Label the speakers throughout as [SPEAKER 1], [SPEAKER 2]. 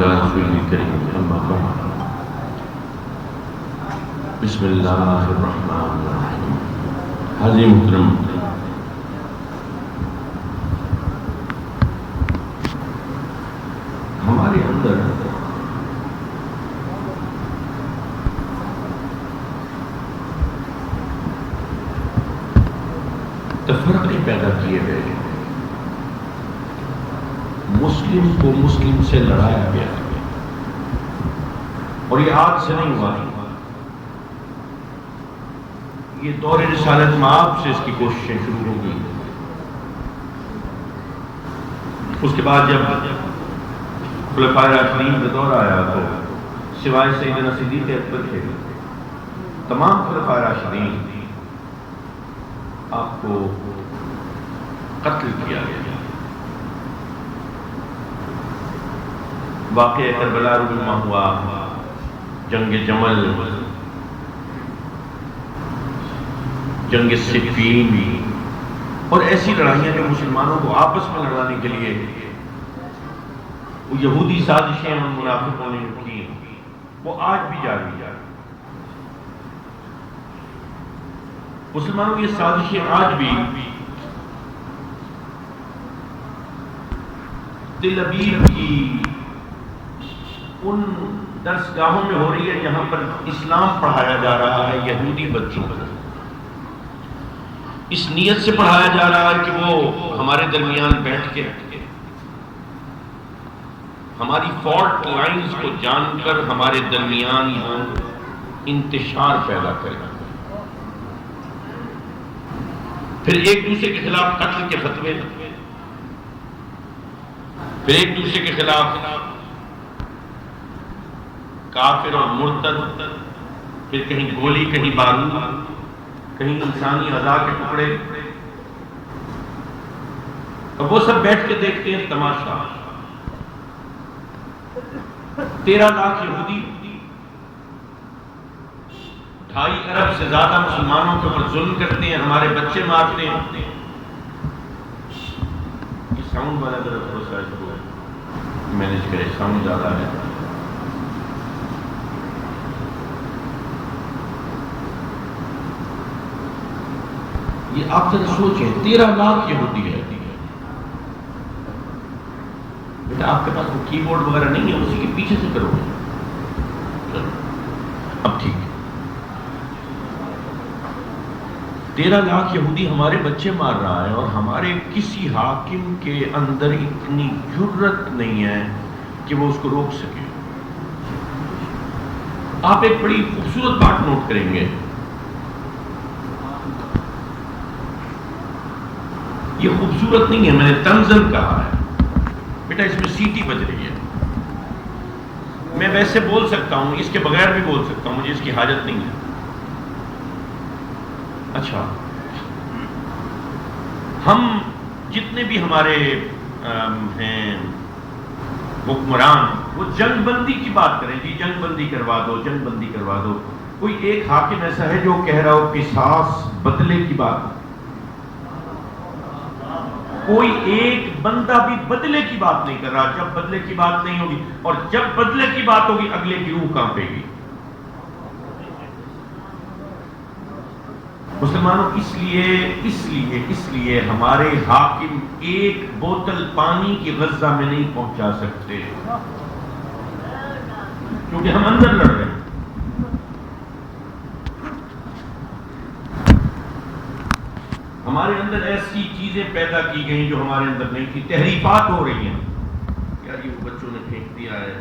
[SPEAKER 1] علی رسول الکریم اما بعد بسم اللہ الرحمن الرحیم. حاضر محترم، ہمارے اندر تفرقے پیدا کیے گئے، مسلم کو مسلم سے لڑایا گیا، اور یہ آج سے نہیں ہوا، یہ دور رسالت مآب سے اس کی کوششیں شروع ہو گئی. اس کے بعد جب خلفائے راشدین کا دور آیا تو سوائے سیدنا صدیق اکبر کے تمام خلفائے راشدین آپ کو قتل کیا گیا. واقعہ کربلا رونما ہوا، جنگ جمل، جنگ صفین اور ایسی لڑائیاں جو مسلمانوں کو آپس میں لڑانے کے لیے وہ یہودی سازشیں اور منافقوں نے کی، وہ آج بھی جاری ہے. مسلمانوں کی سازشیں آج بھی تل ابیب کی ان درسگاہوں میں ہو رہی ہے جہاں پر اسلام پڑھایا جا رہا ہے یہودی بچوں کو، اس نیت سے پڑھایا جا رہا ہے کہ وہ ہمارے درمیان بیٹھ کے ہماری فالٹ لائنز کو جان کر ہمارے درمیان یہاں انتشار پیدا کرے، پھر ایک دوسرے کے خلاف قتل کے فتوے، پھر ایک دوسرے کے خلاف کافر اور مرتد، پھر کہیں گولی، کہیں بارود، کہیں انسانی اعضاء کے ٹکڑے، اور وہ سب بیٹھ کے دیکھتے ہیں تماشا. 13 لاکھ یہودی 2.5 ارب سے زیادہ مسلمانوں کے اوپر ظلم کرتے ہیں، ہمارے بچے مارتے ہیں. یہ ساؤنڈ والا ذرا تھوڑا سا اس کو مینیج کرے، ساؤنڈ زیادہ ہے. یہ آپ ذرا سوچیں، 13 لاکھ یہودی ہے. بیٹا آپ کے پاس وہ کی بورڈ وغیرہ نہیں ہے، اسی کے پیچھے سے کرو. چلو اب ٹھیک ہے. 13 لاکھ یہودی ہمارے بچے مار رہا ہے، اور ہمارے کسی حاکم کے اندر اتنی جرت نہیں ہے کہ وہ اس کو روک سکے. آپ ایک بڑی خوبصورت بات نوٹ کریں گے، یہ خوبصورت نہیں ہے، میں نے تنزل کہا ہے. بیٹا اس میں سیٹی بج رہی ہے، میں ویسے بول سکتا ہوں، اس کے بغیر بھی بول سکتا ہوں، مجھے اس کی حاجت نہیں ہے. اچھا، ہم جتنے بھی ہمارے ہیں حکمران، وہ جنگ بندی کی بات کریں، جی جنگ بندی کروا دو، جنگ بندی کروا دو. کوئی ایک حاکم ایسا ہے جو کہہ رہا ہو قصاص بدلے کی بات؟ کوئی ایک بندہ بھی بدلے کی بات نہیں کر رہا. جب بدلے کی بات نہیں ہوگی، اور جب بدلے کی بات ہوگی، اگلے کی روح کانپے گی. مسلمانوں اس لیے ہمارے حاکم ایک بوتل پانی کی غزہ میں نہیں پہنچا سکتے، کیونکہ ہم اندر لڑ رہے ہیں. ہمارے اندر ایسی چیزیں پیدا کی گئی جو ہمارے اندر نہیں تھی. تحریفات ہو رہی ہیں، یار یہ بچوں نے پھینک دیا ہے،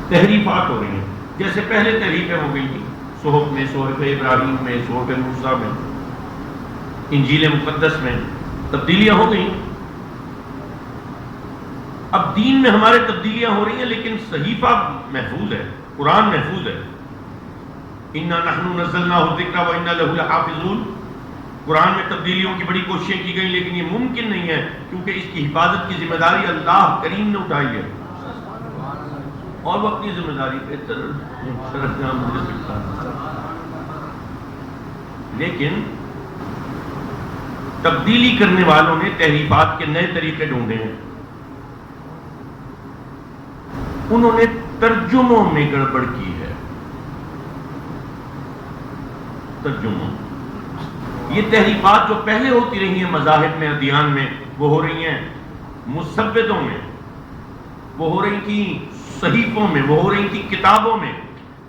[SPEAKER 1] تحریفات ہو رہی ہیں. جیسے پہلے تحریفیں ہو گئی تھیں صحف میں، صحف ابراہیم میں، صحف موسیٰ میں، انجیل مقدس میں تبدیلیاں ہو گئی. اب دین میں ہمارے تبدیلیاں ہو رہی ہیں، لیکن صحیفہ محفوظ ہے، قرآن محفوظ ہے. اِنَّا نَحْنُ نَزَّلْنَاهُ الذِّكْرَ وَإِنَّا لَهُ لَحَافِظُونَ. قرآن میں تبدیلیوں کی بڑی کوششیں کی گئی، لیکن یہ ممکن نہیں ہے، کیونکہ اس کی حفاظت کی ذمہ داری اللہ کریم نے اٹھائی ہے، اور وہ اپنی ذمہ داری بہتر سرانجام دے سکتا ہے. لیکن تبدیلی کرنے والوں نے تحریفات کے نئے طریقے ڈھونڈے ہیں. انہوں نے ترجموں میں گڑبڑ کی ہے. ترجموں، یہ تحریفات جو پہلے ہوتی رہی ہیں مذاہب میں، ادیان میں، وہ ہو رہی ہیں مسودوں میں، وہ ہو رہی تھی صحیفوں میں، وہ ہو رہی تھی کتابوں میں.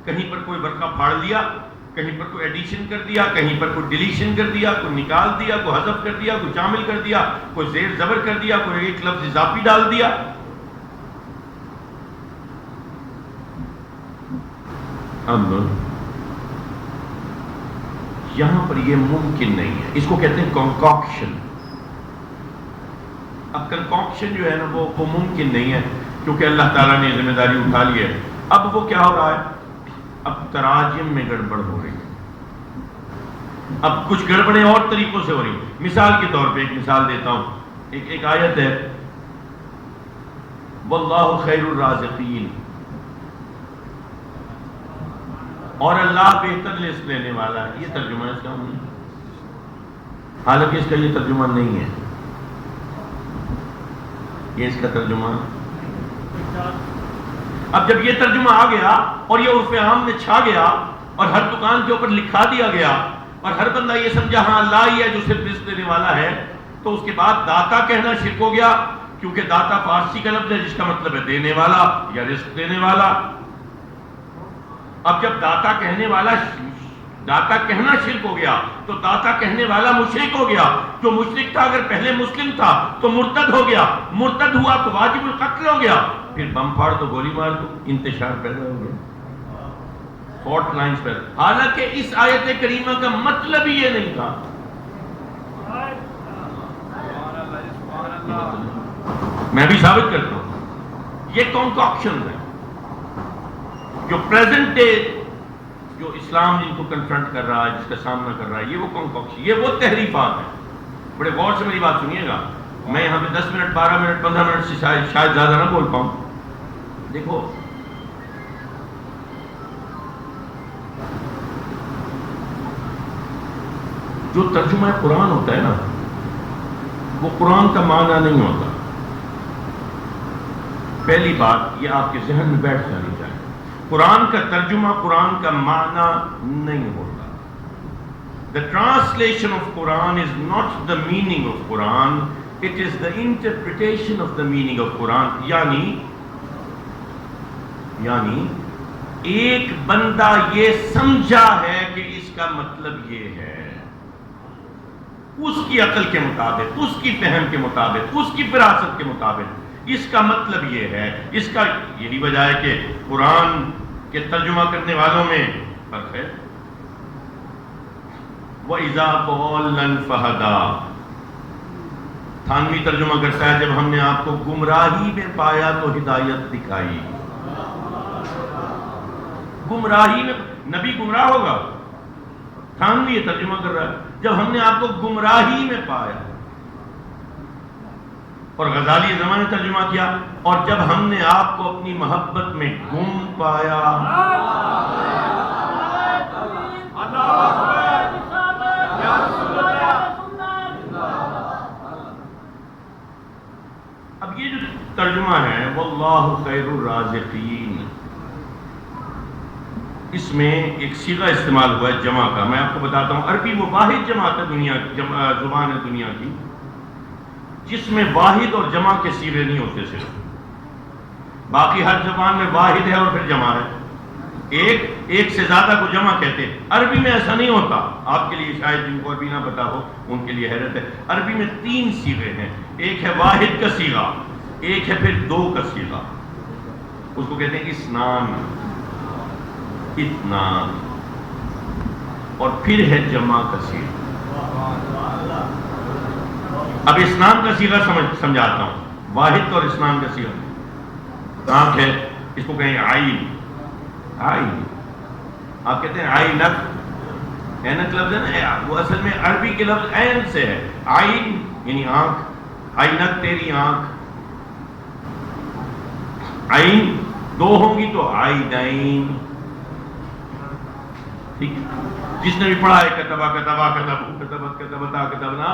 [SPEAKER 1] کہیں پر کوئی ورقہ پھاڑ دیا، کہیں پر کوئی ایڈیشن کر دیا، کہیں پر کوئی ڈیلیشن کر دیا، کوئی نکال دیا، کوئی حذف کر دیا، کوئی شامل کر دیا، کوئی زیر زبر کر دیا، کوئی ایک لفظ اضافی ڈال دیا. اب یہاں پر یہ ممکن نہیں ہے. اس کو کہتے ہیں کنکاکشن. اب کنکاکشن جو ہے نا وہ ممکن نہیں ہے، کیونکہ اللہ تعالیٰ نے ذمہ داری اٹھا لی ہے. اب وہ کیا ہو رہا ہے؟ اب تراجم میں گڑبڑ ہو رہی ہے. اب کچھ گڑبڑیں اور طریقوں سے ہو رہی ہیں. مثال کے طور پہ ایک مثال دیتا ہوں. ایک آیت ہے واللہ خیر الرازقین، اور اللہ بہتر رزق دینے والا ہے. یہ ترجمہ ہے اس کا نہیں، حالانکہ اس کا یہ ترجمہ نہیں ہے. یہ اس کا ترجمہ. اب جب یہ ترجمہ آ گیا اور یہ عرف عام میں چھا گیا اور ہر دکان کے اوپر لکھا دیا گیا اور ہر بندہ یہ سمجھا ہاں اللہ ہی ہے جو صرف رزق دینے والا ہے، تو اس کے بعد داتا کہنا شرک ہو گیا، کیونکہ داتا فارسی کا لفظ ہے جس کا مطلب ہے دینے والا یا رزق دینے والا. اب جب داتا کہنا شرک ہو گیا تو داتا کہنے والا مشرک ہو گیا. جو مشرک تھا اگر پہلے مسلم تھا تو مرتد ہو گیا، مرتد ہوا تو واجب القتل ہو گیا، پھر بم پھاڑ تو گولی مار تو انتشار پیدا ہو گیا، فالٹ لائنز پیدا. حالانکہ اس آیت کریمہ کا مطلب ہی یہ نہیں تھا. میں بھی ثابت کرتا ہوں یہ کنکاکشن ہے. جو پریزنٹ ڈے جو اسلام جن کو کنفرنٹ کر رہا ہے، جس کا سامنا کر رہا ہے، یہ وہ کنکاکشن، یہ وہ تحریفات ہیں. بڑے غور سے میری بات سنیے گا. میں یہاں پہ 10 منٹ 12 منٹ 15 منٹ سے شاید زیادہ نہ بول پاؤں. دیکھو جو ترجمہ قرآن ہوتا ہے نا، وہ قرآن کا معنی نہیں ہوتا. پہلی بات یہ آپ کے ذہن میں بیٹھ جانی چاہیے. قرآن کا ترجمہ قرآن کا معنی نہیں ہوتا. The translation of Quran is not the meaning of Quran, it is the interpretation of the meaning of Quran. یعنی ایک بندہ یہ سمجھا ہے کہ اس کا مطلب یہ ہے، اس کی عقل کے مطابق، اس کی فہم کے مطابق، اس کی فراست کے مطابق اس کا مطلب یہ ہے. اس کا یہی وجہ ہے کہ قرآن کے ترجمہ کرنے والوں میں فرق ہے. وَإِذَا ضَلَّنْ فَهَدَى، تھانوی ترجمہ کرتا ہے جب ہم نے آپ کو گمراہی میں پایا تو ہدایت دکھائی. گمراہی میں نبی گمراہ ہوگا، تھانوی یہ ترجمہ کر رہا ہے جب ہم نے آپ کو گمراہی میں پایا. اور غزالی زمان نے ترجمہ کیا اور جب ہم نے آپ کو اپنی محبت میں گم پایا. اب یہ جو ترجمہ ہے واللہ خیر الرازقین، اس میں ایک صیغہ استعمال ہوا ہے جمع کا. میں آپ کو بتاتا ہوں، عربی وہ واحد جماعت ہے دنیا زبان ہے دنیا کی جس میں واحد اور جمع کے صیغے نہیں ہوتے. صرف باقی ہر زبان میں واحد ہے اور پھر جمع ہے. ایک سے زیادہ کو جمع کہتے ہیں. عربی میں ایسا نہیں ہوتا. آپ کے لیے شاید جن کو عربی نہ پتا ہو ان کے لیے حیرت ہے. عربی میں 3 صیغے ہیں. ایک ہے واحد کا صیغہ، ایک ہے پھر 2 کا صیغہ، اس کو کہتے ہیں اسنان، اتنان، اور پھر ہے جمع کا صیغہ. اب اسنان کا صیغہ سمجھاتا ہوں. واحد اور اسنان کا صیغہ، آنکھ ہے، اس کو کہیں عین. عین آپ کہتے ہیں عینک، اینک لفظ ہے نا، وہ اصل میں عربی کے لفظ عین سے ہے. عین یعنی آنکھ، عینک تیری آنکھ. عین 2 ہوں گی تو عیدین. ٹھیک، جس نے بھی پڑھا ہے کتبہ کتبہ کتبہ کتبتا کتبنا،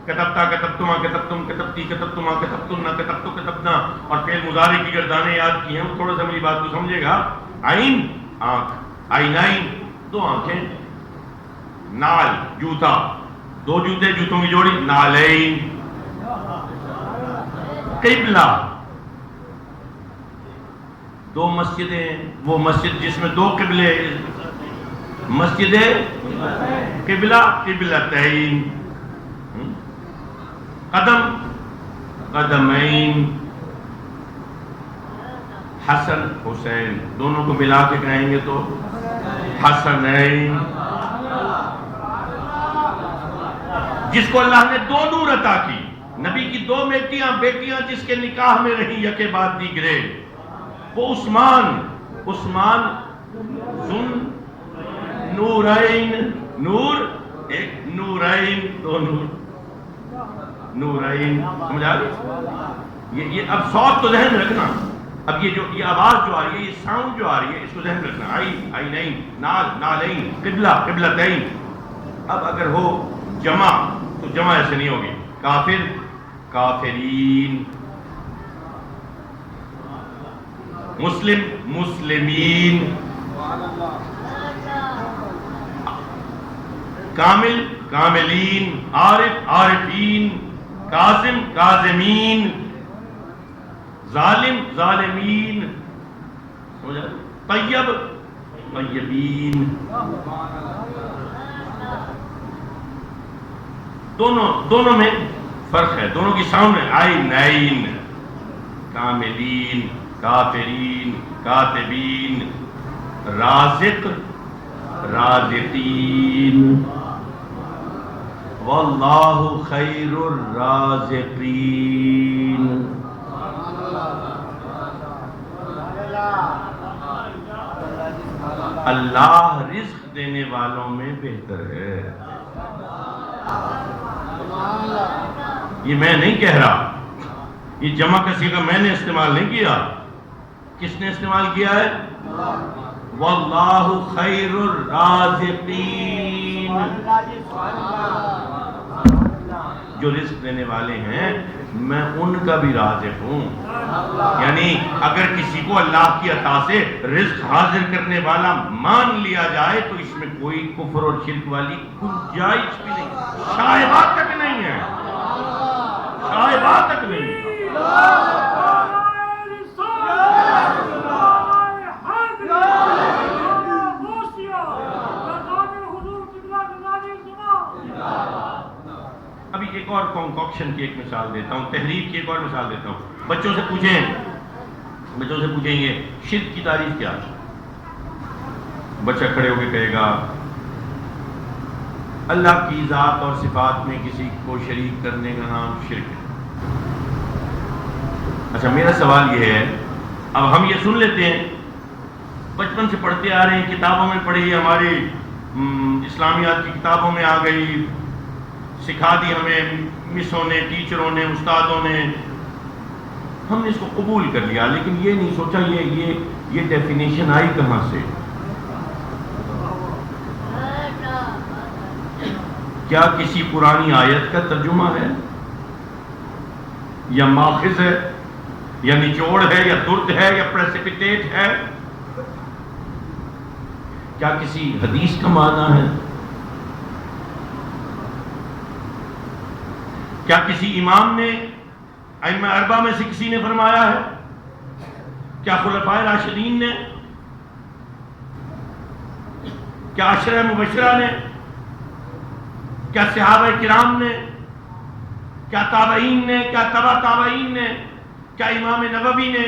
[SPEAKER 1] کتبتا کتبتما کتبتم کتبتی کتبتما کتبتن کتبتو کتبنا، اور فعل مضارع کی گردانیں یاد کی ہیں. تھوڑا سا میری بات کو سمجھے گا. عین آنکھ، عینین دو آنکھیں، نال جوتا، دو جوتے، جوتوں کی جوڑی، نالین. قبلہ دو مسجدیں، وہ مسجد جس میں دو قبلے، مسجد قبلہ قبلتین. قدم قدمین، حسن حسین، دونوں کو ملا کے کہیں گے تو حسنین. جس کو اللہ نے دو نور عطا کی، نبی کی دو بیٹیاں جس کے نکاح میں رہی یکے بعد دیگرے، وہ عثمان ذن نورین، نور ایک، نورین دو نور، نورین. سمجھ آ رہی؟ یہ اب صوت تو ذہن میں رکھنا. اب یہ آواز جو آ رہی ہے، یہ ساؤنڈ جو آ رہی ہے، اس کو ذہن میں رکھنا. عین عینین، نال نالین، قبلہ قبلتین. اب اگر ہو جمع تو جمع ایسے نہیں ہوگی. کافر کافرین، مسلم مسلمین، کامل کاملین، عارف عارفین، کاظم کاظمین، ظالم ظالمین. طیب طیبین. دونوں میں فرق ہے، دونوں کی ساؤنڈ ہے. عینین، کاملین، کافرین، کاتبین، رازق رازقین. واللہ خیر الرازقین. اللہ رزق دینے والوں میں بہتر ہے. یہ میں نہیں کہہ رہا، یہ جمع کا صیغہ میں نے استعمال نہیں کیا. کس نے استعمال کیا ہے؟ واللہ خیر الرازقین. جو رزق دینے والے ہیں میں ان کا بھی رازق ہوں. یعنی اگر کسی کو اللہ کی عطا سے رزق حاضر کرنے والا مان لیا جائے تو اس میں کوئی کفر اور شرک والی گنجائش بھی نہیں، شائبہ تک نہیں ہے، شائبہ تک نہیں. ابھی ایک اور کنکوکشن کی ایک مثال دیتا ہوں، تحریر کی ایک اور مثال دیتا ہوں. بچوں سے پوچھیں گے شرک کی تعریف کیا؟ بچہ کھڑے ہو کے کہے گا اللہ کی ذات اور صفات میں کسی کو شریک کرنے کا نام شرک ہے. اچھا میرا سوال یہ ہے، اب ہم یہ سن لیتے ہیں، بچپن سے پڑھتے آ رہے ہیں، کتابوں میں پڑھی، ہماری اسلامیات کی کتابوں میں آ گئی، سکھا دی ہمیں مسوں نے، ٹیچروں نے، استادوں نے، ہم نے اس کو قبول کر لیا، لیکن یہ نہیں سوچا یہ ڈیفینیشن آئی کہاں سے؟ کیا کسی پرانی آیت کا ترجمہ ہے، یا ماخذ ہے، یا نچوڑ ہے، یا درد ہے، یا پریسپیٹیٹ ہے؟ کیا کسی حدیث کا معنی ہے؟ کیا کسی امام نے، ائمہ اربعہ میں سے کسی نے فرمایا ہے؟ کیا خلفائے راشدین نے؟ کیا عشرہ مبشرہ نے؟ کیا صحابہ کرام نے؟ کیا تابعین نے؟ کیا تبع تابعین نے؟ کیا امام نووی نے؟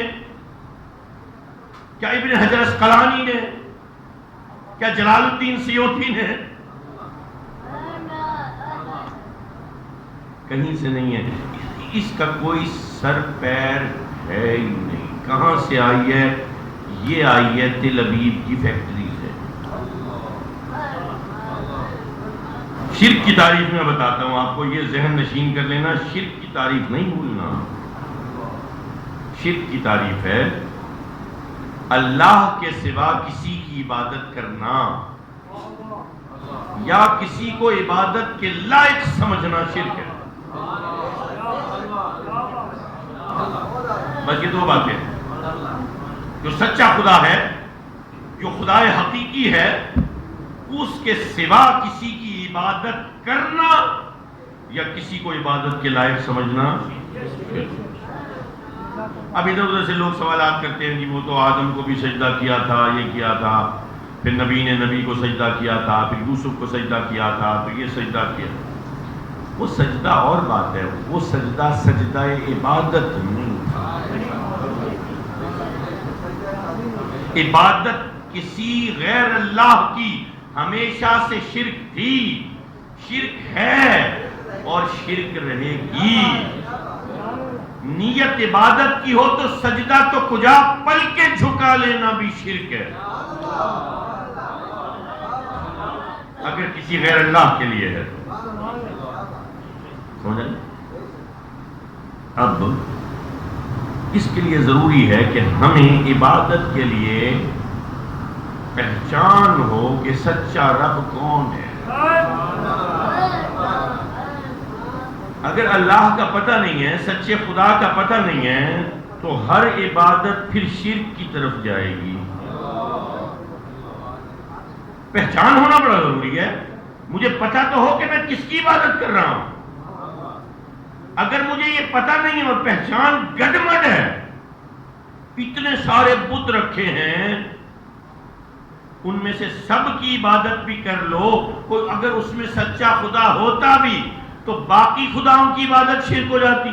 [SPEAKER 1] کیا ابن حجر اسقلانی نے؟ کیا جلال الدین سیوطی نے؟ کہیں سے نہیں ہے. اس کا کوئی سر پیر ہے ہی نہیں. کہاں سے آئی ہے؟ یہ آئی ہے تل ابیب کی فیکٹری سے. شرک کی تعریف میں بتاتا ہوں آپ کو، یہ ذہن نشین کر لینا، شرک کی تعریف نہیں بھولنا. شرک کی تعریف ہے اللہ کے سوا کسی کی عبادت کرنا، یا کسی کو عبادت کے لائق سمجھنا شرک ہے. بس یہ دو باتیں، جو سچا خدا ہے، جو خدا حقیقی ہے، اس کے سوا کسی کی عبادت کرنا یا کسی کو عبادت کے لائق سمجھنا۔ اب ادھر ادھر سے لوگ سوالات کرتے ہیں کہ وہ تو آدم کو بھی سجدہ کیا تھا، یہ کیا تھا، پھر نبی نے نبی کو سجدہ کیا تھا، پھر یوسف کو سجدہ کیا تھا، پھر یہ سجدہ کیا۔ وہ سجدہ اور بات ہے، وہ سجدہ سجدہ عبادت نہیں تھا۔ عبادت کسی غیر اللہ کی ہمیشہ سے شرک تھی، شرک ہے اور شرک رہے گی۔ نیت عبادت کی ہو تو سجدہ تو کجا پل کے جھکا لینا بھی شرک ہے، اگر کسی غیر اللہ کے لیے ہے تو۔ سمجھیں؟ اب اس کے لیے ضروری ہے کہ ہمیں عبادت کے لیے پہچان ہو کہ سچا رب کون ہے۔ اگر اللہ کا پتہ نہیں ہے، سچے خدا کا پتہ نہیں ہے، تو ہر عبادت پھر شرک کی طرف جائے گی۔ پہچان ہونا بڑا ضروری ہے، مجھے پتہ تو ہو کہ میں کس کی عبادت کر رہا ہوں۔ اگر مجھے یہ پتہ نہیں ہے اور پہچان گڈمڈ ہے، اتنے سارے بت رکھے ہیں، ان میں سے سب کی عبادت بھی کر لو، اگر اس میں سچا خدا ہوتا بھی تو باقی خداؤں کی عبادت شرک ہو جاتی۔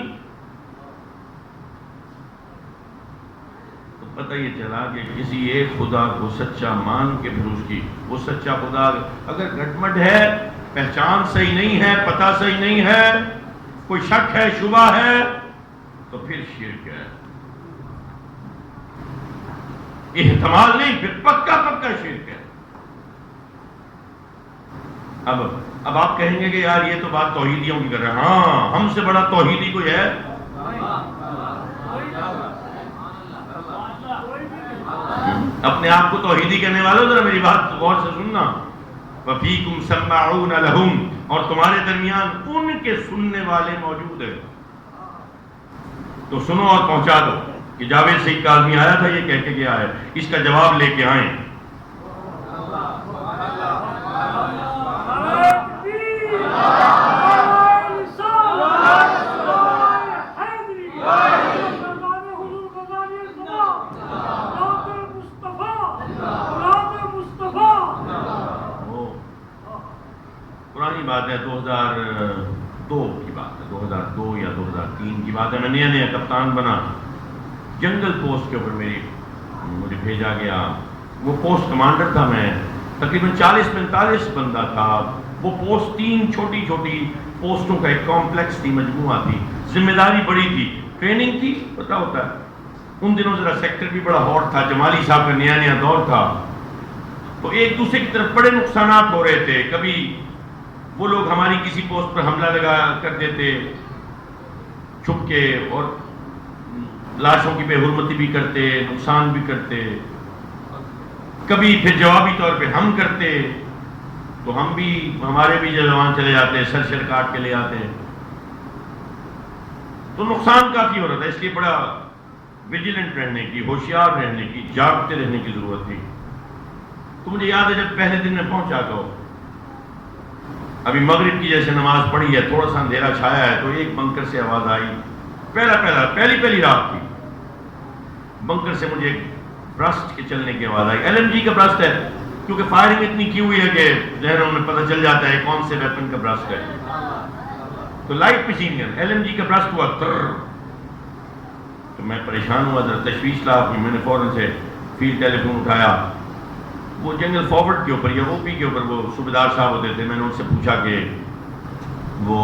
[SPEAKER 1] تو پتہ یہ چلا کہ کسی ایک خدا کو سچا مان کے پھر اس کی وہ سچا خدا اگر گٹمٹ ہے، پہچان صحیح نہیں ہے، پتہ صحیح نہیں ہے، کوئی شک ہے، شبہ ہے، تو پھر شرک ہے۔ احتمال نہیں، پھر پکا پکا شرک ہے۔ اب آپ کہیں گے کہ یار یہ تو بات توحیدیوں کی کر رہے ہیں۔ ہاں، ہم سے بڑا توحیدی کوئی ہے؟ اپنے آپ کو توحیدی کہنے والوں ذرا میری بات غور سے سننا۔ وَفِيكُمْ سَمَّاعُونَ لَهُمْ، اور تمہارے درمیان ان کے سننے والے موجود ہیں، تو سنو اور پہنچا دو کہ جاوید سید کاظمی آیا تھا، یہ کہہ کے گیا ہے، اس کا جواب لے کے آئیں۔ پرانی بات ہے، 2002 کی بات ہے، 2002 یا 2003 کی بات ہے۔ میں نیا نیا کپتان بنا، جنگل پوسٹ کے اوپر مجھے بھیجا گیا۔ وہ پوسٹ کمانڈر تھا، میں تقریباً 40-45 بندہ تھا۔ وہ پوسٹ 3 چھوٹی چھوٹی پوسٹوں کا ایک کمپلیکس تھی، مجموعہ تھی، ذمہ داری بڑی تھی، ٹریننگ تھی، پتہ ہوتا ہے ان دنوں ذرا سیکٹر بھی بڑا ہاٹ تھا، جمالی صاحب کا نیا نیا دور تھا، تو ایک دوسرے کی طرف بڑے نقصانات ہو رہے تھے۔ کبھی وہ لوگ ہماری کسی پوسٹ پر حملہ لگا کر دیتے چھپ کے، اور لاشوں کی بے حرمتی بھی کرتے، نقصان بھی کرتے، کبھی پھر جوابی طور پہ ہم کرتے، تو ہم بھی، ہمارے بھی جوان چلے جاتے، سر کاٹ کے لے آتے، تو نقصان کافی ہو رہا تھا۔ اس لیے بڑا ویجیلنٹ رہنے کی، ہوشیار رہنے کی، جاگتے رہنے کی ضرورت تھی۔ تو مجھے یاد ہے جب پہلے دن میں پہنچا تو ابھی مغرب کی جیسے نماز پڑھی ہے، تھوڑا سا اندھیرا چھایا ہے، تو ایک بنکر سے آواز آئی، پہلی رات تھی، بنکر سے مجھے برسٹ کے چلنے کی آواز آئی۔ LMG کا برسٹ ہے، کیونکہ فائرنگ اتنی کی ہوئی ہے کہ ذہنوں میں پتہ چل جاتا ہے کون سے ویپن کا برسٹ ہے، تو لائٹ مشین گن LMG کا برسٹ ہوا، تو میں پریشان ہوا، ذرا تشویش لاحق ہوئی۔ میں نے فوراً سے فیلڈ ٹیلی فون اٹھایا، وہ جنگل فارورڈ کے اوپر یا OP کے اوپر وہ صوبیدار صاحب ہوتے تھے، میں نے ان سے پوچھا کہ وہ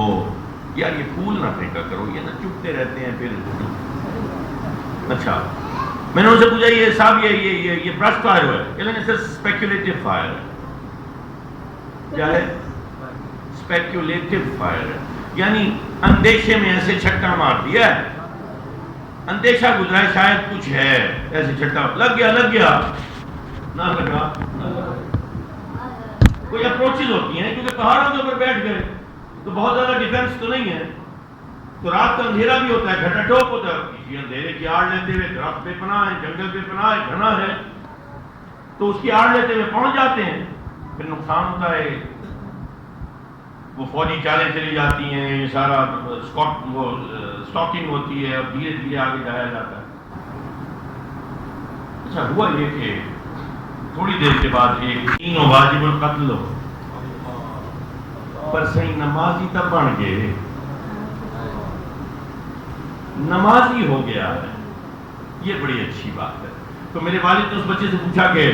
[SPEAKER 1] یار یہ پھول نہ پھینکا کرو، یہ نہ چپتے رہتے ہیں پھر۔ اچھا، میں نے ان سے پوچھا یہ صاحب یہ برسٹ فائر ہوا ہے؟ کہنے لگے سر اسپیکولیٹو فائر ہے۔ کیا ہے؟ اسپیکولیٹو فائر ہے، یعنی اندیشے میں ایسے چھٹا مار دیا ہے، اندیشہ گزرا ہے شاید کچھ ہے، ایسے چھٹا لگ گیا نہ لگا۔ کوئی اپروچز ہوتی ہیں، کیونکہ پہاڑوں کے اوپر بیٹھ گئے تو بہت زیادہ ڈیفینس تو نہیں ہے، تو رات کا اندھیرا بھی ہوتا ہے، گھٹا ٹوپ ہوتا ہے، کسی اندھیرے کی آڑ لیتے ہوئے درخت پہ پناہ ہے، جنگل پہ پناہ ہے، گھنا ہے، تو اس کی آڑ لیتے ہوئے پہنچ جاتے ہیں، پھر نقصان ہوتا ہے، وہ فوجی چالیں چلی جاتی ہیں، یہ سارا سٹاکنگ ہوتی ہے، اور دھیرے دھیرے آگے جایا جاتا ہے۔ اچھا ہوا یہ کہ تھوڑی دیر کے بعد ایک تینوں واجب القتل ہو پر صحیح نمازی تب بن گئے، نمازی ہو گیا ہے، یہ بڑی اچھی بات ہے۔ تو میرے والد نے اس بچے سے پوچھا کہ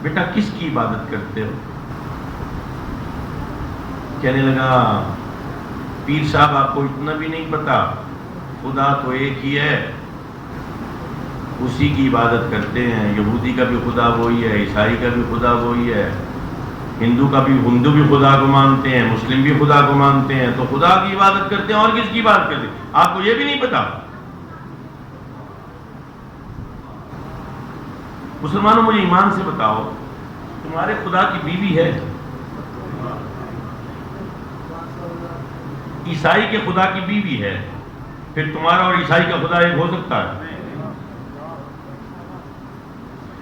[SPEAKER 1] بیٹا کس کی عبادت کرتے ہو؟ کہنے لگا پیر صاحب آپ کو اتنا بھی نہیں پتا، خدا تو ایک ہی ہے، اسی کی عبادت کرتے ہیں، یہودی کا بھی خدا وہی ہے، عیسائی کا بھی خدا وہی ہے، ہندو بھی خدا کو مانتے ہیں، مسلم بھی خدا کو مانتے ہیں، تو خدا کی عبادت کرتے ہیں، اور کس کی عبادت کرتے ہیں؟ آپ کو یہ بھی نہیں پتا؟ مسلمانوں مجھے ایمان سے بتاؤ، تمہارے خدا کی بیوی ہے؟ عیسائی کے خدا کی بیوی ہے، پھر تمہارا اور عیسائی کا خدا ایک ہو سکتا ہے؟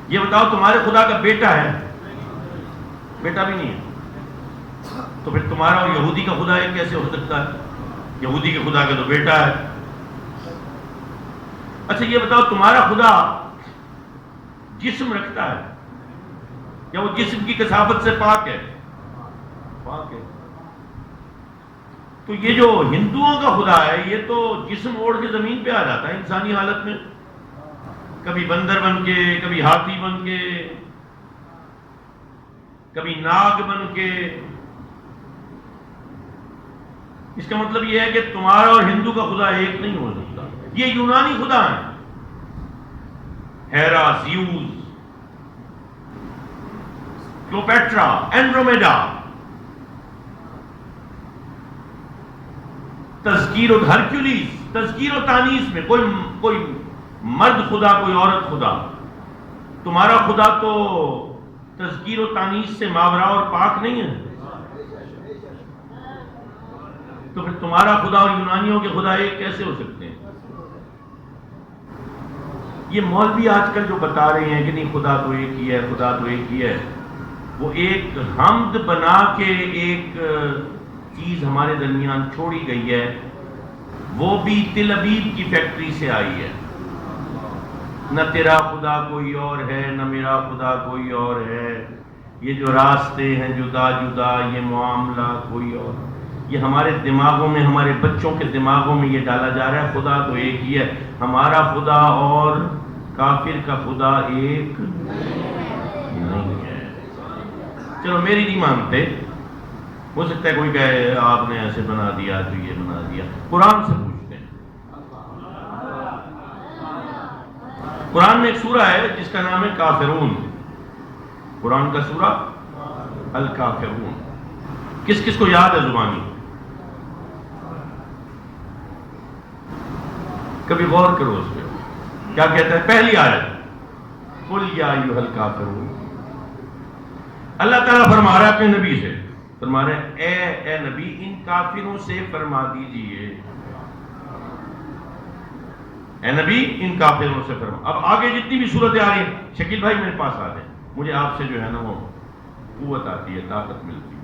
[SPEAKER 1] یہ بتاؤ تمہارے خدا کا بیٹا ہے؟ بیٹا بھی نہیں ہے، تو پھر تمہارا اور یہودی کا خدا ایک کیسے ہو سکتا ہے؟ یہودی کے خدا کا تو بیٹا ہے۔ اچھا یہ بتاؤ تمہارا خدا جسم رکھتا ہے یا وہ جسم کی کثافت سے پاک ہے؟ پاک ہے۔ تو یہ جو ہندوؤں کا خدا ہے یہ تو جسم اوڑھ کے زمین پہ آ جاتا ہے انسانی حالت میں، کبھی بندر بن کے، کبھی ہاتھی بن کے، کبھی ناگ بن کے۔ اس کا مطلب یہ ہے کہ تمہارا اور ہندو کا خدا ایک نہیں ہو سکتا۔ یہ یونانی خدا ہیں، ہیرا، زیوس، کلوپیٹرا، اینڈرومیڈا۔ تذکیر و ہرکیولیس، تذکیر و تانیث میں کوئی مرد خدا، کوئی عورت خدا۔ تمہارا خدا تو تذکیر و تانیث سے ماورا اور پاک نہیں ہے، تو پھر تمہارا خدا اور یونانیوں کے خدا ایک کیسے ہو سکتے ہیں؟ یہ مولوی آج کل جو بتا رہے ہیں کہ نہیں خدا تو ایک ہی ہے، خدا تو ایک ہی ہے، وہ ایک حمد بنا کے ایک چیز ہمارے درمیان چھوڑی گئی ہے، وہ بھی تل ابیب کی فیکٹری سے آئی ہے۔ نہ تیرا خدا کوئی اور ہے، نہ میرا خدا کوئی اور ہے، یہ جو راستے ہیں جدا جدا، یہ معاملہ کوئی اور، یہ ہمارے دماغوں میں، ہمارے بچوں کے دماغوں میں یہ ڈالا جا رہا ہے خدا تو ایک ہی ہے، ہمارا خدا اور کافر کا خدا ایک نہیں ہے۔ چلو میری نہیں مانتے، ہو سکتا ہے کوئی کہے آپ نے ایسے بنا دیا تو یہ بنا دیا، قرآن سے پوچھتے ہیں۔ قرآن میں ایک سورہ ہے جس کا نام ہے کافرون، قرآن کا سورہ الکافرون۔ کس کس کو یاد ہے زبانی؟ کبھی غور کرو اس پہ، کیا کہتا ہے پہلی آیت؟ قل یا ایھا الکافرون۔ اللہ تعالیٰ فرما رہا ہے اپنے نبی سے، فرما رہے اے نبی ان کافروں سے فرما دیجئے، اے نبی ان کافروں سے فرما۔ اب آگے جتنی بھی صورتیں آ رہی ہیں، شکیل بھائی میرے پاس آ جائیں، مجھے آپ سے جو ہے نا وہ قوت آتی ہے، طاقت ملتی ہے۔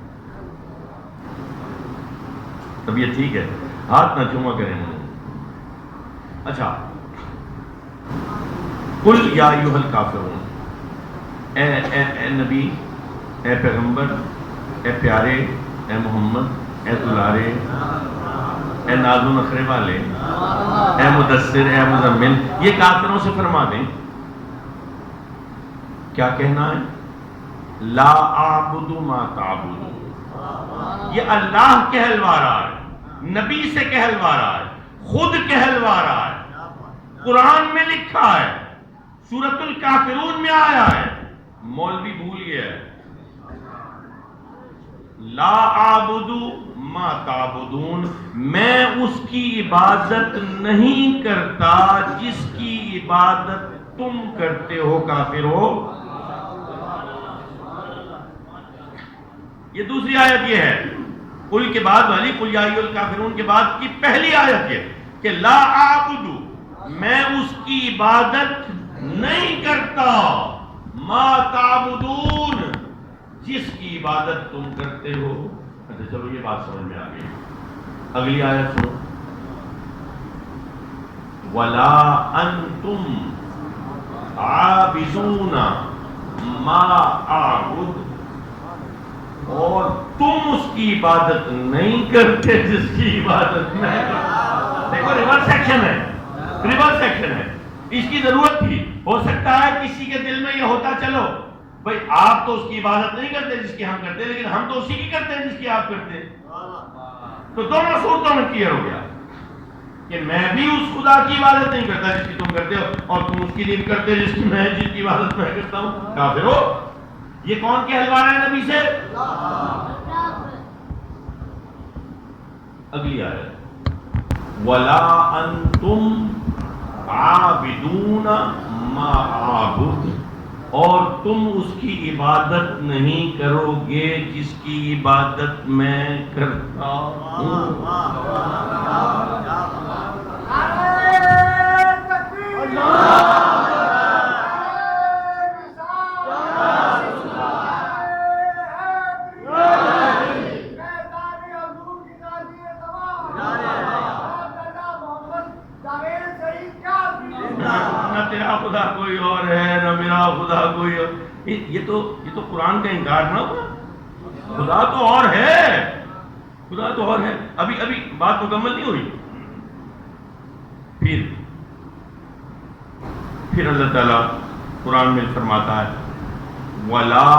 [SPEAKER 1] طبیعت ٹھیک ہے؟ ہاتھ نہ چوما کریں مجھے۔ اچھا، قل یا ایھا الکافرون، اے نبی، اے پیغمبر، اے پیارے، اے محمد، اے دلارے، اے ناز و نخرے والے، اے مدثر، اے مزمل، یہ کافروں سے فرما دیں کیا کہنا ہے؟ لا اعبد ما تعبدون۔ یہ اللہ کہلوا رہا ہے، نبی سے کہلوا رہا ہے، خود کہلوا رہا ہے، قرآن میں لکھا ہے، سورۃ الکافرون میں آیا ہے، مولوی بھول گیا ہے۔ لا اعبد ما تعبدون، میں اس کی عبادت نہیں کرتا جس کی عبادت تم کرتے ہو کافرو۔ یہ دوسری آیت یہ ہے قل کے بعد والی قل یا ایھا الکافرون کے بعد کی پہلی آیت یہ کہ لا اعبد، میں اس کی عبادت نہیں کرتا، ما تعبدون، جس کی عبادت تم کرتے ہو. اچھا چلو یہ بات سمجھ میں آ گئی. اگلی آیت سنو. ولا انتم عابدون ما اعبد، اور تم اس کی عبادت نہیں کرتے جس کی عبادت میں کرتا. دیکھو ریورس ایکشن ہے، ریورس ایکشن ہے. اس کی ضرورت تھی. ہو سکتا ہے کسی کے دل میں یہ ہوتا چلو بھائی آپ تو اس کی عبادت نہیں کرتے جس کی ہم کرتے، لیکن ہم تو اسی کی کرتے ہیں جس کی آپ کرتے ہیں. تو دونوں صورتوں میں کلیئر ہو گیا کہ میں بھی اس خدا کی عبادت نہیں کرتا جس کی تم کرتے ہو، اور تم اس کی نہیں کرتے جس کی عبادت میں کرتا ہوں. کافر ہو. یہ کون کہلوا رہا ہے نبی سے؟ اگلی آیت وَلَا أَنْتُمْ عَابِدُونَ مَا أَعْبُدُ، اور تم اس کی عبادت نہیں کرو گے جس کی عبادت میں کرتا ہوں. نہ تیرا خدا کوئی اور ہے نہ میرا خدا کوئی اور. یہ تو قرآن کا انکار نہ ہوا. خدا تو اور ہے، خدا تو اور ہے. ابھی بات مکمل نہیں ہوئی. پھر اللہ تعالیٰ قرآن میں فرماتا ہے وَلَا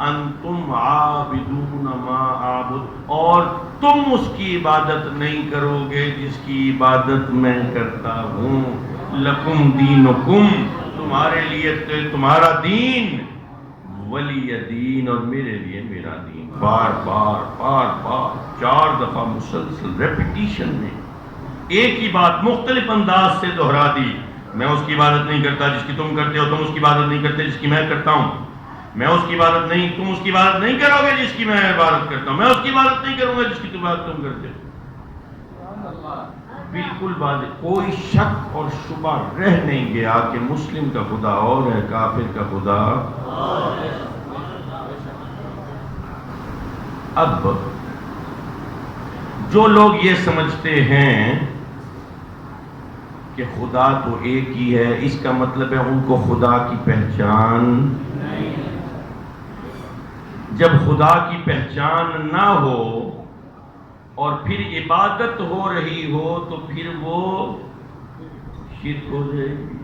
[SPEAKER 1] أَنْتُمْ عَابِدُونَ مَا أَعْبُدُ، اور تم اس کی عبادت نہیں کرو گے جس کی عبادت میں کرتا ہوں. لَكُمْ دِينُكُمْ، تمہارے لیے تمہارا دین، ولی دین، اور میرے لیے میرا دین. بار بار 4 دفعہ مسلسل ریپیٹیشن میں ایک ہی بات مختلف انداز سے دہرا دی. میں اس کی عبادت نہیں کرتا جس کی تم کرتے ہو، تم اس کی عبادت نہیں کرتے جس کی میں کرتا ہوں. میں اس کی عبادت نہیں، تم اس کی عبادت نہیں کرو گے جس کی میں عبادت کرتا ہوں. میں اس کی عبادت نہیں کروں گا جس کی عبادت تم کرتے ہو. بالکل واضح، کوئی شک اور شبہ رہ نہیں گیا کہ مسلم کا خدا اور ہے، کافر کا خدا. اب جو لوگ یہ سمجھتے ہیں کہ خدا تو ایک ہی ہے، اس کا مطلب ہے ان کو خدا کی پہچان. جب خدا کی پہچان نہ ہو اور پھر عبادت ہو رہی ہو تو پھر وہ شرک ہو جائے گی.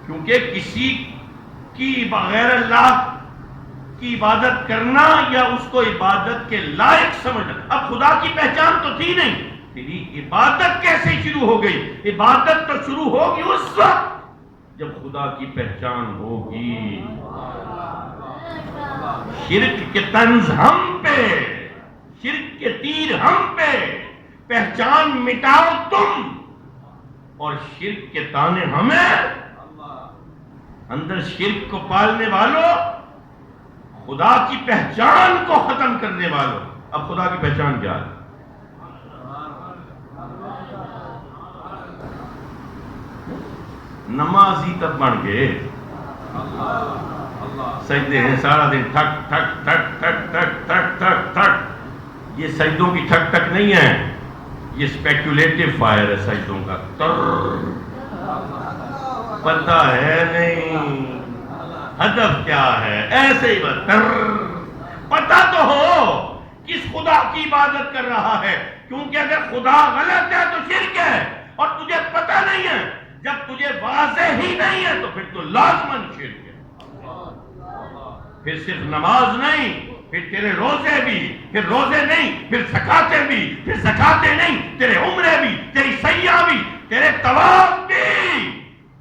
[SPEAKER 1] کیونکہ کسی کی بغیر اللہ کی عبادت کرنا یا اس کو عبادت کے لائق سمجھنا. اب خدا کی پہچان تو تھی نہیں، تیری عبادت کیسے شروع ہو گئی؟ عبادت تو شروع ہوگی اس وقت جب خدا کی پہچان ہوگی. شرک کے طنز ہم پہ، شرک کے تیر ہم پہ، پہچان مٹاؤ تم، اور شرک کے تانے ہمیں. اندر شرک کو پالنے والوں، خدا کی پہچان کو ختم کرنے والوں. اب خدا کی پہچان کیا ہے؟ نمازی تب بن گئے، سجدے ہیں سارا دن، ٹھک ٹھک ٹھک ٹھک ٹھک ٹھک ٹھک ٹھک. یہ سجدوں کی ٹھک ٹھک نہیں ہے، یہ اسپیکولیٹو فائر ہے سجدوں کا. پتہ ہے نہیں ہدف کیا ہے، ایسے ہی بس پتہ تو ہو کس خدا کی عبادت کر رہا ہے. کیونکہ اگر خدا غلط ہے تو شرک ہے، اور تجھے پتہ نہیں ہے. جب تجھے واضح ہی نہیں ہے تو پھر تو لازماً شرک ہے. پھر صرف نماز نہیں، پھر تیرے روزے بھی، پھر روزے نہیں، پھر زکاتیں بھی، پھر زکاتیں نہیں، تیرے عمرے بھی، تیری سیاح بھی، تیرے طواف بھی،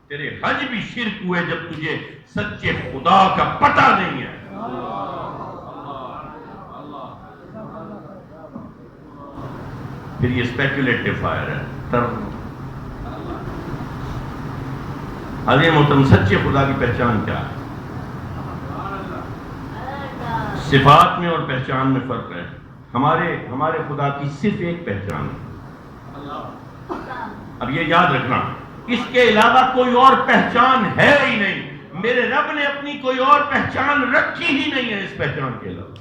[SPEAKER 1] تیرے حج بھی شرک ہوئے جب تجھے سچے خدا کا پتہ نہیں ہے. پھر یہ اسپیکولیٹو فائر ہے. حضرت محترم، سچے خدا کی پہچان کیا ہے؟ صفات میں اور پہچان میں فرق ہے. ہمارے خدا کی صرف ایک پہچان ہے. اب یہ یاد رکھنا، اس کے علاوہ کوئی اور پہچان ہے ہی نہیں. میرے رب نے اپنی کوئی اور پہچان رکھی ہی نہیں ہے اس پہچان کے علاوہ.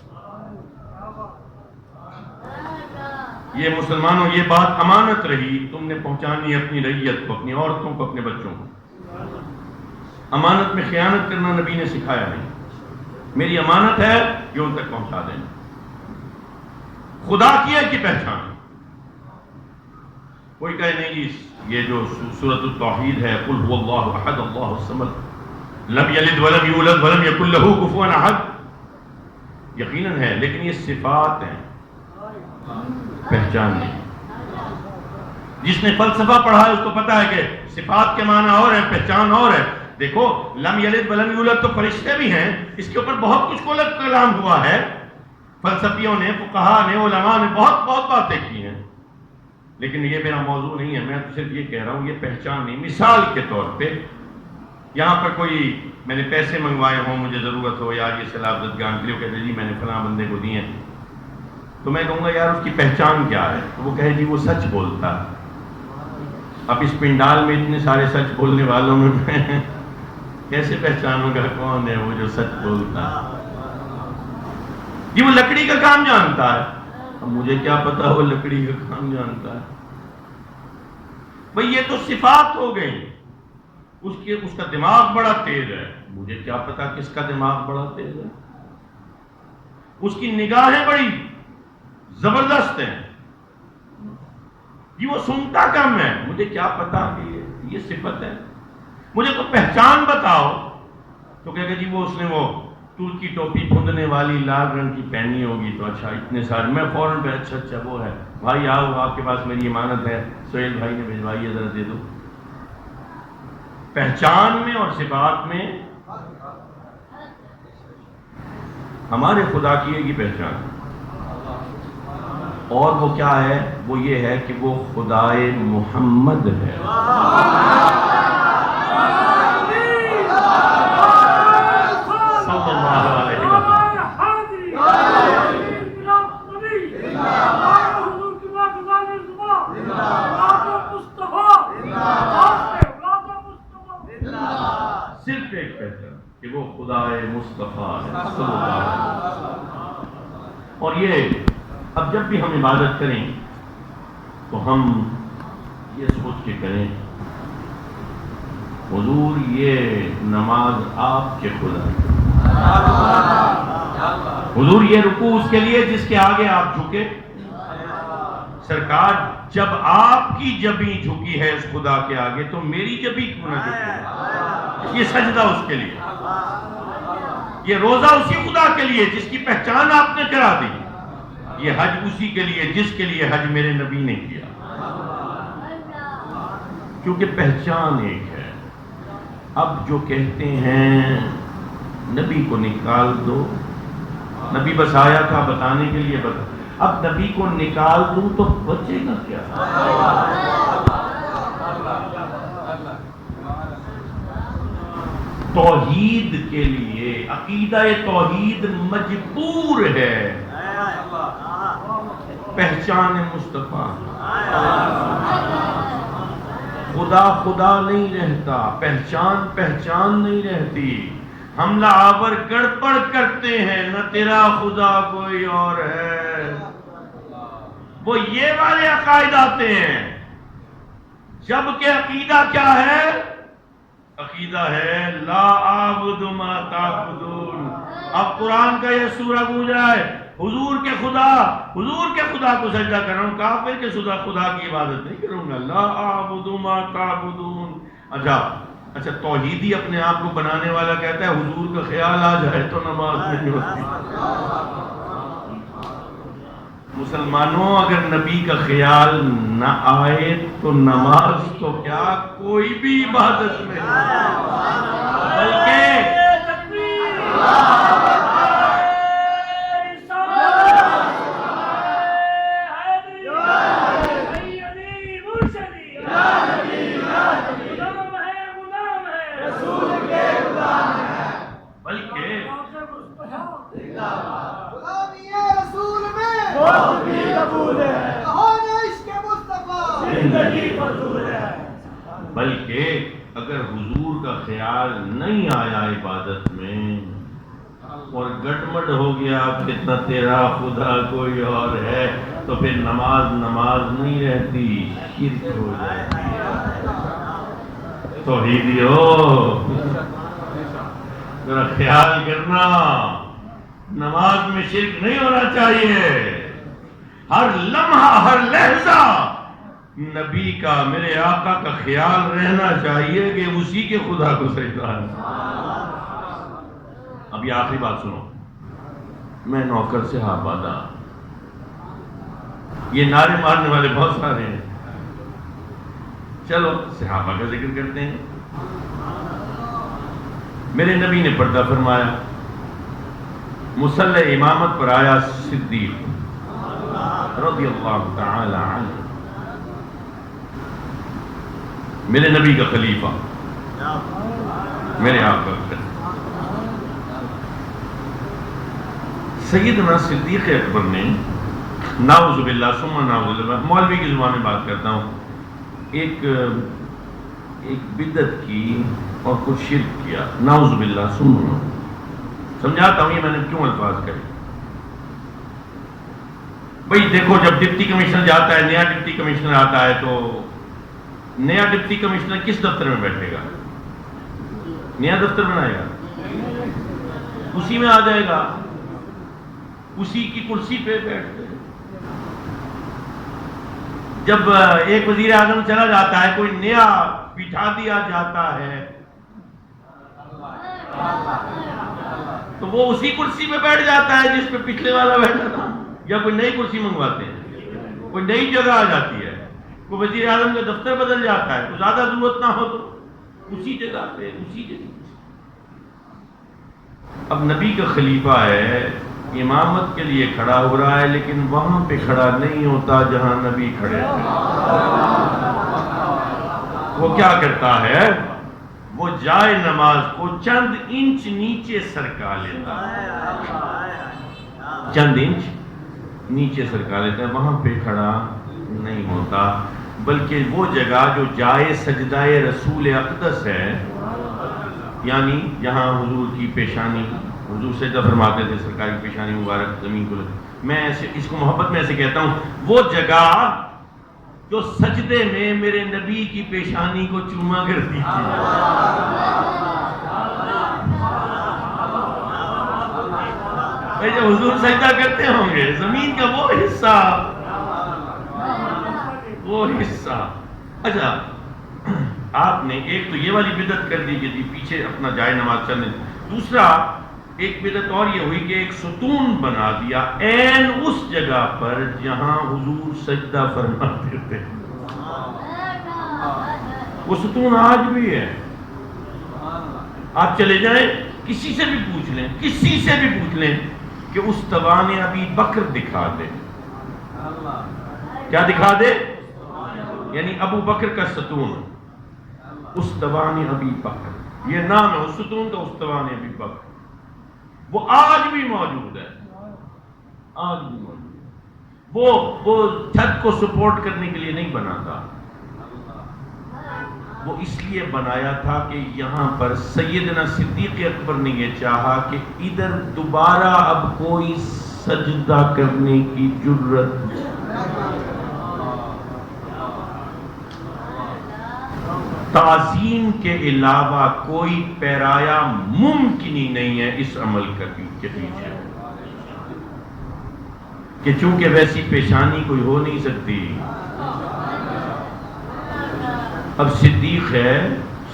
[SPEAKER 1] یہ مسلمانوں، یہ بات امانت رہی، تم نے پہنچانی ہے اپنی رعیت کو، اپنی عورتوں کو، اپنے بچوں کو. امانت میں خیانت کرنا نبی نے سکھایا نہیں. میری امانت ہے کہ ان تک پہنچا دینا. خدا کی ہے کہ پہچان. کوئی کہے نہیں جی یہ جو سورۃ التوحید ہے، قل هو اللہ احد اللہ الصمد لم یلد ولم یولد ولم یکن لہ کفوا احد، یقیناً ہے، لیکن یہ صفات ہیں، پہچان نہیں. جس نے فلسفہ پڑھا ہے اس کو پتا ہے کہ صفات کے معنی اور ہے، پہچان اور ہے. دیکھو لم یلد ولم یولد تو فرشتے بھی ہیں، اس کے اوپر بہت کچھ کلام ہوا ہے. فلسفیوں نے، فقہاء نے، علماء نے بہت باتیں کی ہیں، لیکن یہ میرا موضوع نہیں ہے. میں تو صرف یہ کہہ رہا ہوں یہ پہچان نہیں. مثال کے طور پہ یہاں پر کوئی، میں نے پیسے منگوائے ہوں، مجھے ضرورت ہو یار یہ سیلاب زدگان کے لیے، کہتے جی میں نے فلاں بندے کو دیے، تو میں کہوں گا یار اس کی پہچان کیا ہے؟ تو وہ کہے جی وہ سچ بولتا. اب اس پنڈال میں اتنے سارے سچ بولنے والوں میں میں کیسے پہچانوں گا کون ہے وہ جو سچ بولتا؟ جی وہ لکڑی کا کام جانتا ہے. اب مجھے کیا پتا وہ لکڑی کا کام جانتا ہے؟ بھئی یہ تو صفات ہو گئی. اس کا دماغ بڑا تیز ہے، مجھے کیا پتا کس کا دماغ بڑا تیز ہے؟ اس کی نگاہیں بڑی زبردست ہیں، جی وہ سنتا کم ہے، مجھے کیا پتا کہ یہ صفت ہے. مجھے تو پہچان بتاؤ تو کہے گا جی وہ اس نے وہ ٹول کی ٹوپی پھندنے والی لال رنگ کی پہنی ہوگی. تو اچھا اتنے سارے، میں فوراً پہ اچھا وہ ہے بھائی آؤ آپ کے پاس میری امانت ہے، سہیل بھائی نے بھجوائی ہے، ذرا دے دو. پہچان میں اور صفات میں ہمارے خدا کی ہے یہ پہچان. اور وہ کیا ہے؟ وہ یہ ہے کہ وہ خدائے محمد ہے. صلی اللہ علیہ وسلم. صرف ایک پہچان کہ وہ خدائے مصطفیٰ ہے صلی اللہ علیہ وسلم. اور یہ اب جب بھی ہم عبادت کریں تو ہم یہ سوچ کے کریں حضور یہ نماز آپ کے خدا، حضور یہ رکوع اس کے لیے جس کے آگے آپ جھکے. سرکار جب آپ کی جبیں جھکی ہے اس خدا کے آگے تو میری جبیں کیوں نہ جھکے؟ یہ سجدہ اس کے لیے، یہ روزہ اسی خدا کے لیے جس کی پہچان آپ نے کرا دی، یہ حج اسی کے لیے جس کے لیے حج میرے نبی نے کیا. کیونکہ پہچان ایک ہے. اب جو کہتے ہیں نبی کو نکال دو، نبی بس آیا تھا بتانے کے لیے بتا، اب نبی کو نکال دوں تو بچے گا کیا؟ توحید کے لیے عقیدہ توحید مجبور ہے پہچان مصطفیٰ. خدا نہیں رہتا، پہچان نہیں رہتی. حملہ آور گڑبڑ کرتے ہیں، نہ تیرا خدا کوئی اور ہے. وہ یہ والے عقائد آتے ہیں جبکہ عقیدہ کیا ہے؟ عقیدہ ہے لا اعبد ما تعبدون. اب قرآن کا یہ سورہ گونج رہا ہے حضور کے خدا کو سجدہ کر رہا ہوں، کافر کے خدا کی عبادت نہیں کروں گا. لا اعبد ما تعبدون. اچھا توحیدی اپنے آپ کو بنانے والا کہتا ہے حضور کا خیال آ جائے تو نماز نہیں ہوتی. مسلمانوں اگر نبی کا خیال نہ آئے تو نماز تو کیا کوئی بھی عبادت نہیں، بلکہ بلکہ اگر حضور کا خیال نہیں آیا عبادت میں اور گٹمٹ ہو گیا کتنا تیرا خدا کوئی اور ہے تو پھر نماز نہیں رہتی، شرک ہو جاتی ہے۔ توحیدیو ذرا خیال کرنا، نماز میں شرک نہیں ہونا چاہیے۔ ہر لمحہ ہر لہجہ نبی کا، میرے آقا کا خیال رہنا چاہیے کہ اسی کے خدا کو سجدہ ہے۔ اب یہ آخری بات سنو، میں نوکر سے آبادہ، یہ نعرے مارنے والے بہت سارے ہیں، چلو صحابہ کا ذکر کرتے ہیں۔ میرے نبی نے پردہ فرمایا، مصلی امامت پر آیا صدیق رضی اللہ تعالی عنہ، میرے نبی کا خلیفہ، میرے آقا کا خلیفہ سیدنا صدیق اکبر نے نعوذ باللہ ثم نعوذ باللہ، مولوی کی زبان میں بات کرتا ہوں، ایک بدعت کی اور کچھ شرک کیا، نعوذ باللہ ثم نعوذ۔ سمجھاتا ہوں یہ میں نے کیوں الفاظ کہے۔ بھئی دیکھو، جب ڈپٹی کمشنر جاتا ہے، نیا ڈپٹی کمشنر آتا ہے تو نیا ڈپٹی کمشنر کس دفتر میں بیٹھے گا؟ نیا دفتر بنائے گا، اسی میں آ جائے گا، اسی کی کرسی پہ بیٹھتے۔ جب ایک وزیر اعظم چلا جاتا ہے، کوئی نیا بٹھا دیا جاتا ہے تو وہ اسی کرسی پہ بیٹھ جاتا ہے جس پہ پچھلے والا بیٹھا تھا، یا کوئی نئی کرسی منگواتے ہیں، کوئی نئی جگہ آ جاتی ہے، کوئی وزیر اعظم کا دفتر بدل جاتا ہے، تو زیادہ ضرورت نہ ہو تو اسی جگہ پہ اسی جگہ۔ اب نبی کا خلیفہ ہے، امامت کے لیے کھڑا ہو رہا ہے، لیکن وہاں پہ کھڑا نہیں ہوتا جہاں نبی کھڑے ہیں۔ وہ کیا کرتا ہے؟ وہ جائے نماز کو چند انچ نیچے سرکا لیتا ہے، چند انچ نیچے سرکا لیتا ہے، وہاں پہ کھڑا نہیں ہوتا، بلکہ وہ جگہ جو جائے سجدہ رسول اقدس ہے، یعنی جہاں حضور کی پیشانی، حضور سجدہ فرماتے تھے، سرکار کی پیشانی مبارک زمین کو، میں ایسے اس کو محبت میں ایسے کہتا ہوں، وہ جگہ جو سجدے میں میرے نبی کی پیشانی کو چوما کرتی تھی۔ جب حضور سجدہ کرتے ہوں گے، زمین کا وہ حصہ، اچھا آپ نے ایک تو یہ والی بدعت کر دی کہ پیچھے اپنا جائے نماز چلنے، دوسرا ایک بدعت اور یہ ہوئی کہ ایک ستون بنا دیا عین اس جگہ پر جہاں حضور سجدہ فرماتے تھے۔ وہ ستون آج بھی ہے، آپ چلے جائیں کسی سے بھی پوچھ لیں کہ استوان ابی بکر دکھا دے، کیا دکھا دے؟ یعنی ابو بکر کا ستون، استوان ابی بکر، یہ نام ہے، اس ستون کا استوان ابی بکر، وہ آج بھی موجود ہے، آج بھی موجود ہے۔ وہ چھت کو سپورٹ کرنے کے لیے نہیں بنا تھا، وہ اس لیے بنایا تھا کہ یہاں پر سیدنا صدیق اکبر نے یہ چاہا کہ ادھر دوبارہ اب کوئی سجدہ کرنے کی جرت، تعظیم کے علاوہ کوئی پیرایا ممکن ہی نہیں ہے اس عمل کے پیچھے، کہ چونکہ ویسی پیشانی کوئی ہو نہیں سکتی۔ اب صدیق ہے،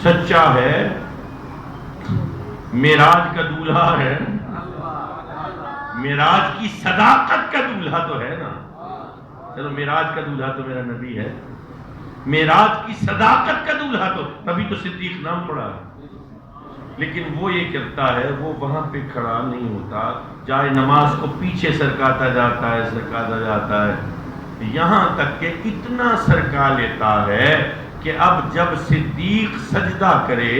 [SPEAKER 1] سچا ہے، معراج کا دولہا ہے، معراج کی صداقت کا دولہا تو ہے نا، چلو معراج کا دولہا تو میرا نبی ہے، معراج کی صداقت کا دولہا تو نبی، تو صدیق نام پڑا ہے، لیکن وہ یہ کرتا ہے، وہ وہاں پہ کھڑا نہیں ہوتا، جائے نماز کو پیچھے سرکاتا جاتا ہے، یہاں تک کہ اتنا سرکا لیتا ہے کہ اب جب صدیق سجدہ کرے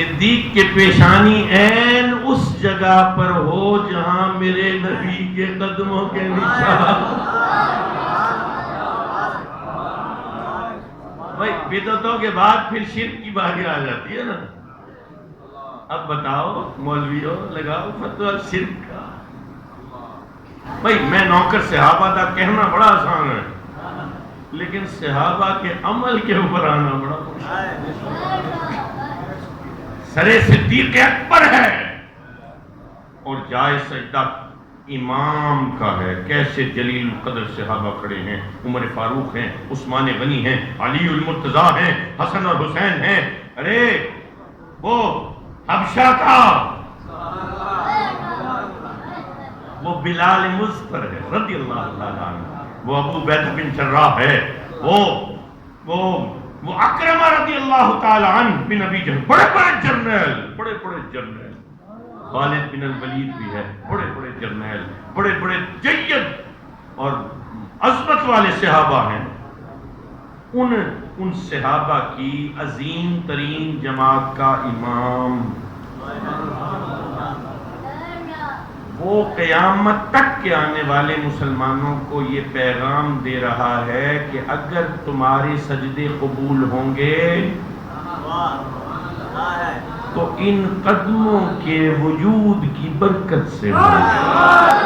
[SPEAKER 1] صدیق کے پیشانی عین اس جگہ پر ہو جہاں میرے نبی کے قدموں کے نشان. بھائی بدعتوں کے بعد پھر شرک کی باری آ جاتی ہے نا. اب بتاؤ مولویوں لگاؤ فتویٰ شرک کا. بھائی میں نوکر صحابہ کا کہنا بڑا آسان ہے لیکن صحابہ کے عمل کے اوپر آنا بڑا مشکل. سرے صدیق اکبر ہے اور جائے سجدہ امام کا ہے. کیسے جلیل القدر صحابہ کھڑے ہیں. عمر فاروق ہیں, عثمان غنی ہیں, علی المرتضیٰ ہیں, حسن اور حسین ہیں. ارے وہ حبشہ کا وہ بلال مظفر ہے رضی اللہ تعالیٰ عنہ. وہ ابو عبیدہ بن جراح ہے. وہ اکرمہ رضی اللہ تعالیٰ عنہ بن ابی جہل, بڑے بڑے جرنیل. خالد بن الولید بھی ہے, بڑے بڑے جرنیل, بڑے جید اور عظمت والے صحابہ ہیں. ان صحابہ کی عظیم ترین جماعت کا امام وہ قیامت تک کے آنے والے مسلمانوں کو یہ پیغام دے رہا ہے کہ اگر تمہارے سجدے قبول ہوں گے تو ان قدموں کے وجود کی برکت سے ہوں گے.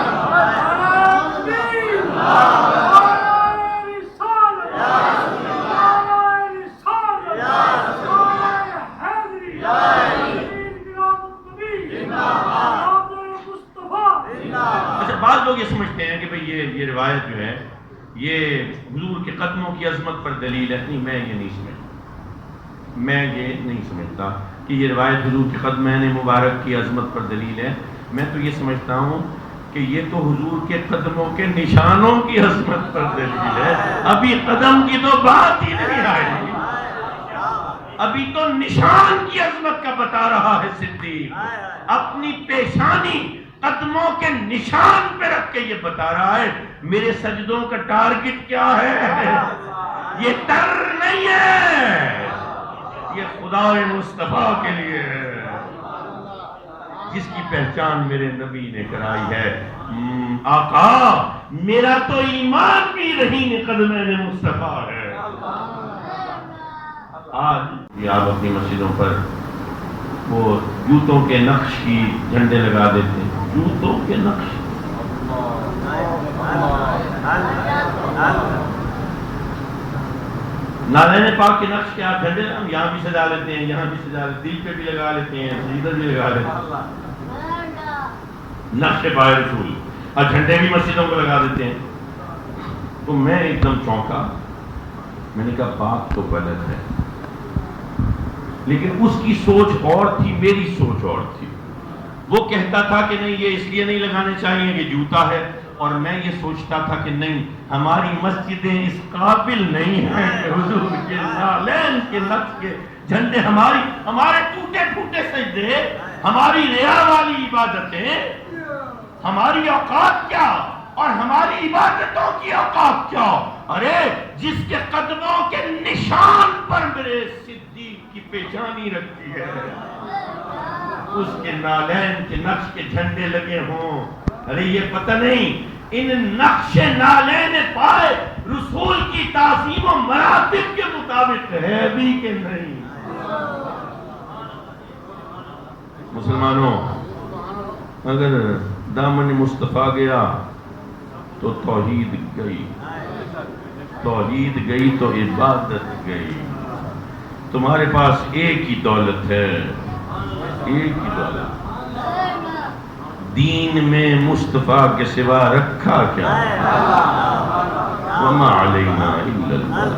[SPEAKER 1] بعض لوگ یہ سمجھتے ہیں کہ بھئی یہ روایت جو ہے یہ حضور کے قدموں کی عظمت پر دلیل ہے. نہیں, میں یہ نہیں سمجھتا کہ یہ روایت حضور کے قدمین مبارک کی عظمت پر دلیل ہے. میں تو یہ سمجھتا ہوں کہ یہ تو حضور کے قدموں کے نشانوں کی عظمت پر دلیل ہے. ابھی قدم کی تو بات ہی نہیں آئی, ابھی تو نشان کی عظمت کا بتا رہا ہے صدیق. اپنی پیشانی قدموں کے نشان پہ رکھ کے یہ بتا رہا ہے میرے سجدوں کا ٹارگٹ کیا ہے. یہ ڈر نہیں ہے, یہ خدا مصطفیٰ کے لیے ہے جس کی پہچان میرے نبی نے کرائی ہے. آقا میرا تو ایمان بھی رہین قدمین مصطفیٰ ہے. آج یہ آپ اپنی مسجدوں پر وہ جوتوں کے نقش کی جھنڈے لگا دیتے ہیں. جوتوں کے نقش, نالین پاک کے نقش کے آپ جھنڈے ہم یہاں بھی سجا لیتے ہیں, یہاں بھی سجا لیتے ہیں, دل پہ بھی لگا لیتے ہیں, ادھر بھی لگا لیتے ہیں. نقش پائے رسول اور جھنڈے بھی مسجدوں کو لگا دیتے ہیں. تو میں ایک دم چونکا. میں نے کہا بات تو غلط ہے لیکن اس کی سوچ اور تھی, میری سوچ اور تھی. وہ کہتا تھا کہ نہیں یہ اس لیے نہیں لگانے چاہیے کہ جوتا ہے, اور میں یہ سوچتا تھا کہ نہیں ہماری مسجدیں اس قابل نہیں ہیں کہ حضور کے نالین کے نقش کے جھنڈے, ہمارے ٹوٹے پھوٹے سجدے, ہماری ریا والی عبادتیں, ہماری اوقات کیا اور ہماری عبادتوں کی اوقات کیا. ارے جس کے قدموں کے نشان پر میرے صدیق کی پیشانی رکھتی ہے اس کے نالین کے نقش کے جھنڈے لگے ہوں. ارے یہ پتہ نہیں ان نقش نالین پائے رسول کی تعظیم و مراتب کے مطابق ہے بھی کہ نہیں. مسلمانوں اگر دامن مصطفیٰ گیا تو توحید گئی, توحید گئی تو عبادت گئی. تمہارے پاس ایک ہی دولت ہے, ایک ہی دولت. دین میں مصطفیٰ کے سوا رکھا کیا, وما علینا الا البلاغ.